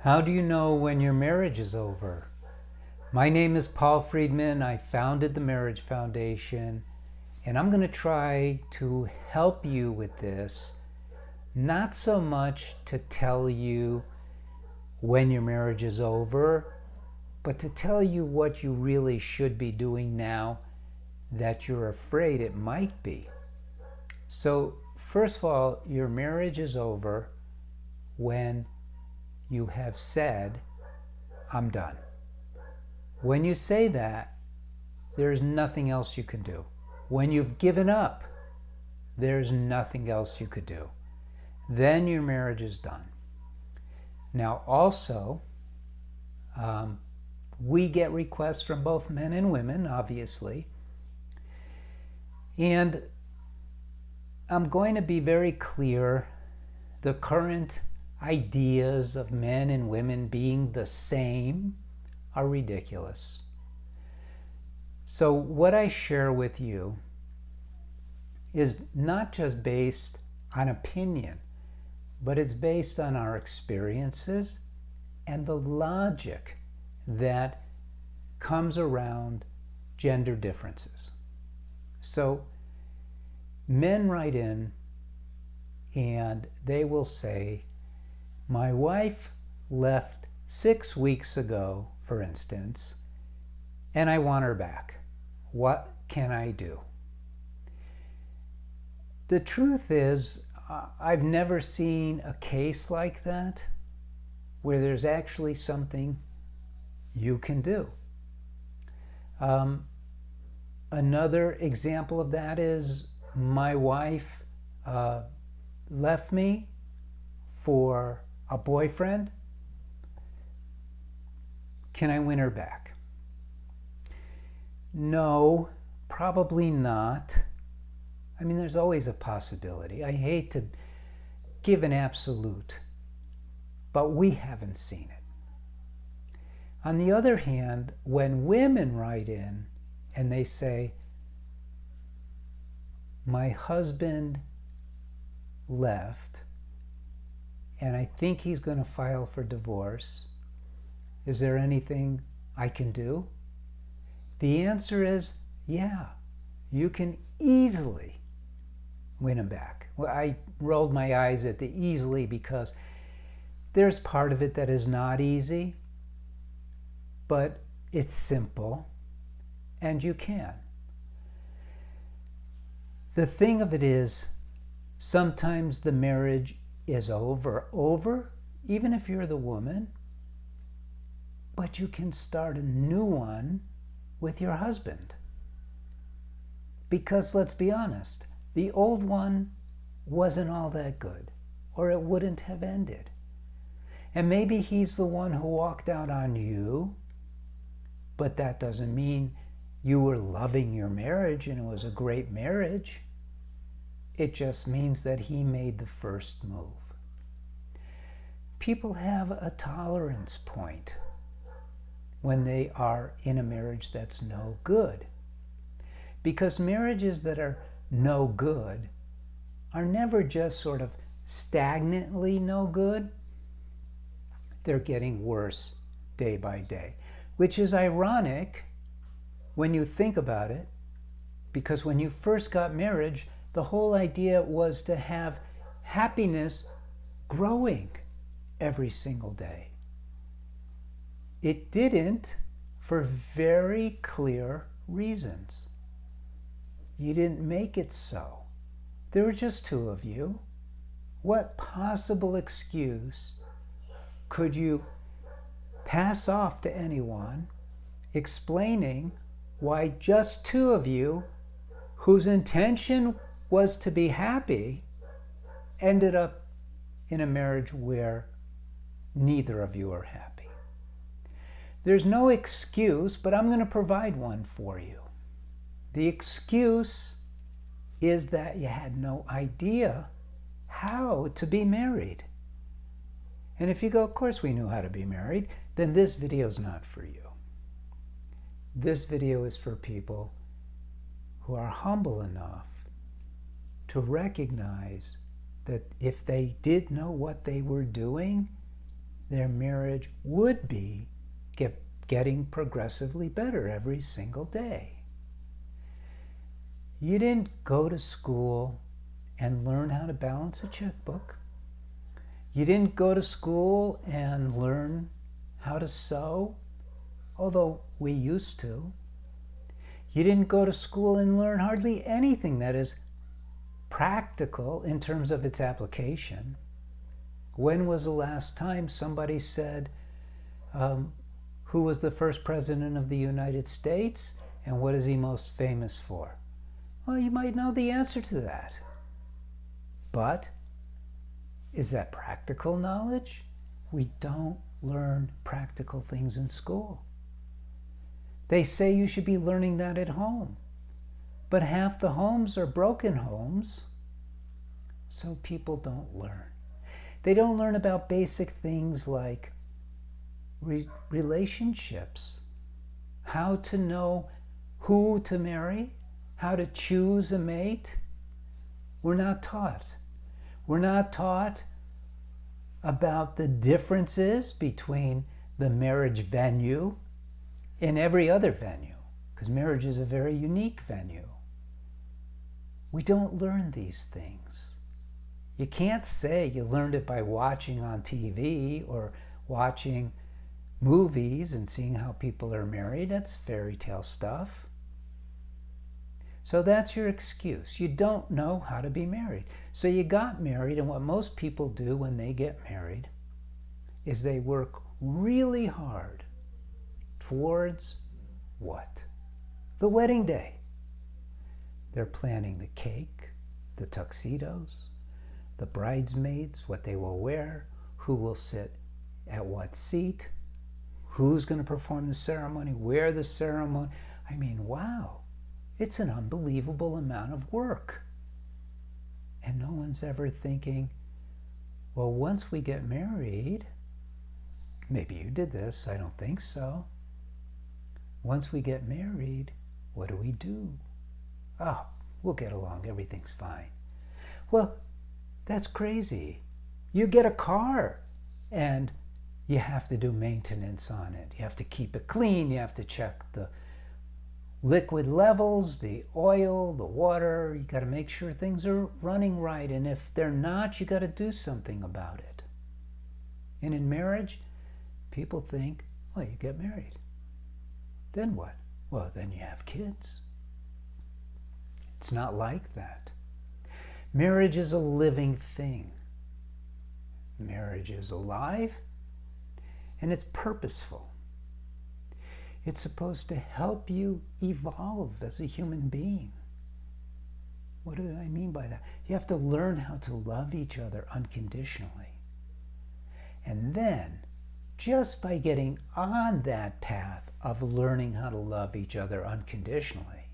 How do you know when your marriage is over? My name is Paul Friedman. I founded the Marriage Foundation, and I'm going to try to help you with this, not so much to tell you when your marriage is over, but to tell you what you really should be doing now that you're afraid it might be. So, first of all, your marriage is over when you have said, I'm done. When you say that, there's nothing else you can do. When you've given up, there's nothing else you could do. Then your marriage is done. Now, also, we get requests from both men and women, obviously. And I'm going to be very clear. The current ideas of men and women being the same are ridiculous. So what I share with you is not just based on opinion, but it's based on our experiences and the logic that comes around gender differences. So men write in and they will say, my wife left 6 weeks ago, for instance, and I want her back. What can I do? The truth is, I've never seen a case like that where there's actually something you can do. Another example of that is my wife left me for a boyfriend. Can I win her back? No, probably not. I mean, there's always a possibility. I hate to give an absolute, but we haven't seen it. On the other hand, when women write in and they say, my husband left and I think he's going to file for divorce. Is there anything I can do? The answer is, yeah, you can easily win him back. Well, I rolled my eyes at the easily because there's part of it that is not easy, but it's simple, and you can. The thing of it is, sometimes the marriage is over, even if you're the woman, but you can start a new one with your husband. Because let's be honest, the old one wasn't all that good, or it wouldn't have ended. And maybe he's the one who walked out on you, but that doesn't mean you were loving your marriage and it was a great marriage. It just means that he made the first move. People have a tolerance point when they are in a marriage that's no good. Because marriages that are no good are never just sort of stagnantly no good. They're getting worse day by day, which is ironic when you think about it, because when you first got married, the whole idea was to have happiness growing every single day. It didn't for very clear reasons. You didn't make it so. There were just two of you. What possible excuse could you pass off to anyone explaining why just two of you, whose intention was to be happy, ended up in a marriage where neither of you are happy? There's no excuse, but I'm going to provide one for you. The excuse is that you had no idea how to be married. And if you go, of course we knew how to be married, then this video is not for you. This video is for people who are humble enough to recognize that if they did know what they were doing, their marriage would be getting progressively better every single day. You didn't go to school and learn how to balance a checkbook. You didn't go to school and learn how to sew, although we used to. You didn't go to school and learn hardly anything that is practical in terms of its application. When was the last time somebody said, who was the first president of the United States and what is he most famous for? Well, you might know the answer to that. But is that practical knowledge? We don't learn practical things in school. They say you should be learning that at home. But half the homes are broken homes, so people don't learn. They don't learn about basic things like relationships, how to know who to marry, how to choose a mate. We're not taught. We're not taught about the differences between the marriage venue and every other venue, because marriage is a very unique venue. We don't learn these things. You can't say you learned it by watching on TV or watching movies and seeing how people are married. That's fairy tale stuff. So that's your excuse. You don't know how to be married. So you got married, and what most people do when they get married is they work really hard towards what? The wedding day. They're planning the cake, the tuxedos, the bridesmaids, what they will wear, who will sit at what seat, who's going to perform the ceremony, where the ceremony. I mean, wow. It's an unbelievable amount of work. And no one's ever thinking, well, once we get married, maybe you did this, I don't think so. Once we get married, what do? Oh, we'll get along, everything's fine. Well, that's crazy. You get a car and you have to do maintenance on it. You have to keep it clean, you have to check the liquid levels, the oil, the water. You got to make sure things are running right. And if they're not, you got to do something about it. And in marriage, people think, well, you get married. Then what? Well, then you have kids. It's not like that. Marriage is a living thing. Marriage is alive and it's purposeful. It's supposed to help you evolve as a human being. What do I mean by that? You have to learn how to love each other unconditionally. And then, just by getting on that path of learning how to love each other unconditionally,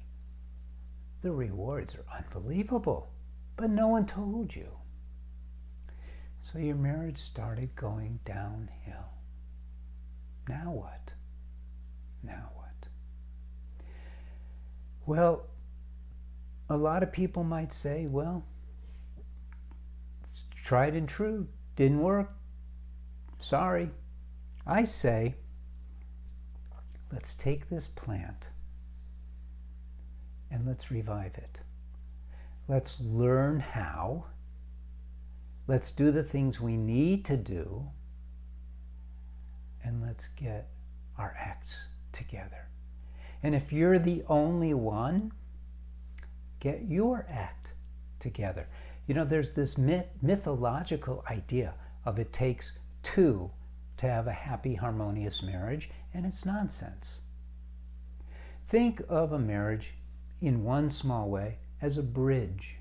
the rewards are unbelievable. But no one told you. So your marriage started going downhill. Now what? Now what? Well, a lot of people might say, well, it's tried and true, didn't work, sorry. I say, let's take this plant and let's revive it. Let's learn how. Let's do the things we need to do, and let's get our acts together. And if you're the only one, get your act together. You know, there's this mythological idea of it takes two to have a happy, harmonious marriage, and it's nonsense. Think of a marriage in one small way as a bridge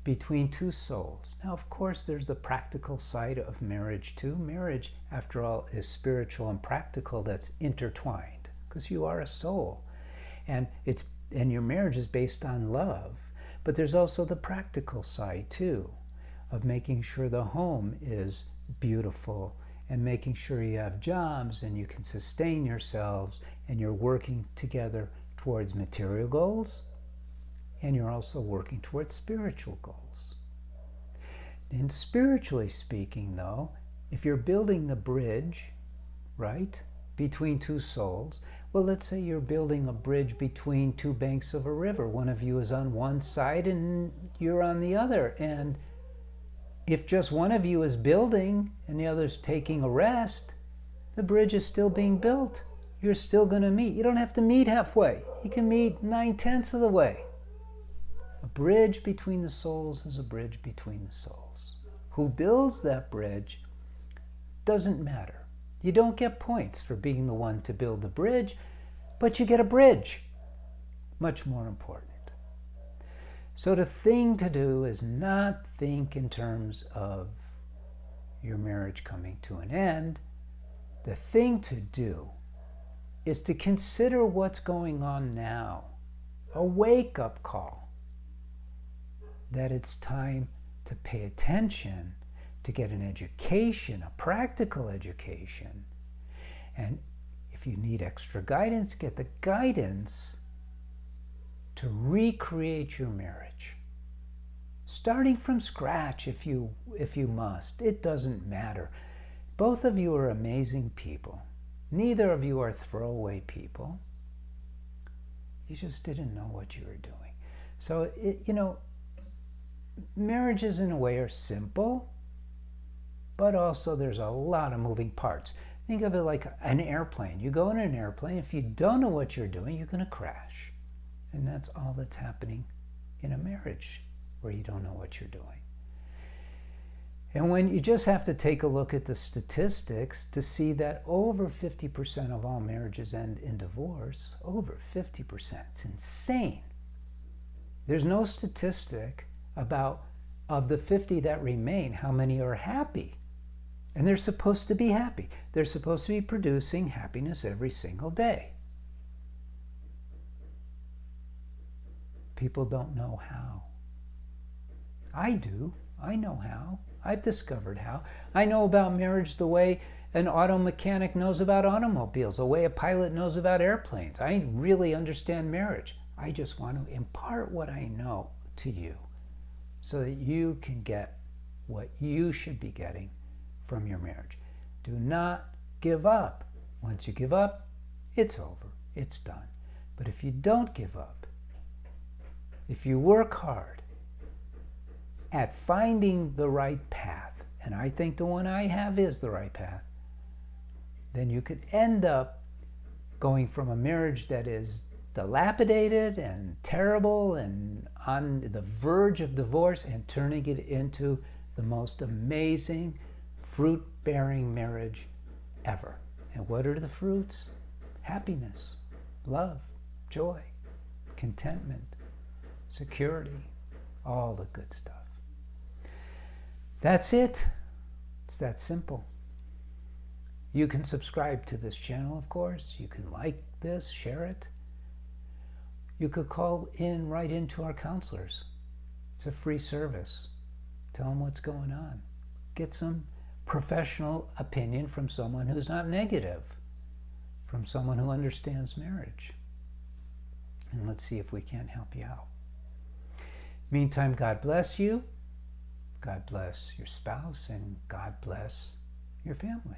between two souls. Now, of course, there's the practical side of marriage too. Marriage, after all, is spiritual and practical. That's intertwined because you are a soul, and your marriage is based on love. But there's also the practical side too, of making sure the home is beautiful and making sure you have jobs and you can sustain yourselves and you're working together towards material goals, and you're also working towards spiritual goals. And spiritually speaking, though, if you're building the bridge, right, between two souls, well, let's say you're building a bridge between two banks of a river. One of you is on one side and you're on the other. And if just one of you is building and the other's taking a rest, the bridge is still being built. You're still going to meet. You don't have to meet halfway. You can meet 9/10 of the way. A bridge between the souls is a bridge between the souls. Who builds that bridge doesn't matter. You don't get points for being the one to build the bridge, but you get a bridge. Much more important. So the thing to do is not think in terms of your marriage coming to an end. The thing to do is to consider what's going on now. A wake-up call. That it's time to pay attention, to get an education, a practical education. And if you need extra guidance, get the guidance to recreate your marriage. Starting from scratch if you must. It doesn't matter. Both of you are amazing people. Neither of you are throwaway people. You just didn't know what you were doing. So, marriages in a way are simple, but also there's a lot of moving parts. Think of it like an airplane. You go in an airplane, if you don't know what you're doing, you're going to crash. And that's all that's happening in a marriage where you don't know what you're doing. And when you just have to take a look at the statistics to see that over 50% of all marriages end in divorce, over 50%. It's insane. There's no statistic about, of the 50 that remain, how many are happy. And they're supposed to be happy. They're supposed to be producing happiness every single day. People don't know how. I do. I know how. I've discovered how. I know about marriage the way an auto mechanic knows about automobiles, the way a pilot knows about airplanes. I really understand marriage. I just want to impart what I know to you so that you can get what you should be getting from your marriage. Do not give up. Once you give up, it's over. It's done. But if you don't give up, if you work hard at finding the right path, and I think the one I have is the right path, then you could end up going from a marriage that is dilapidated and terrible and on the verge of divorce and turning it into the most amazing, fruit-bearing marriage ever. And what are the fruits? Happiness, love, joy, contentment, security, all the good stuff. That's it. It's that simple. You can subscribe to this channel, of course. You can like this, share it. You could call in right into our counselors. It's a free service. Tell them what's going on. Get some professional opinion from someone who's not negative, from someone who understands marriage. And let's see if we can't help you out. Meantime, God bless you. God bless your spouse, and God bless your family.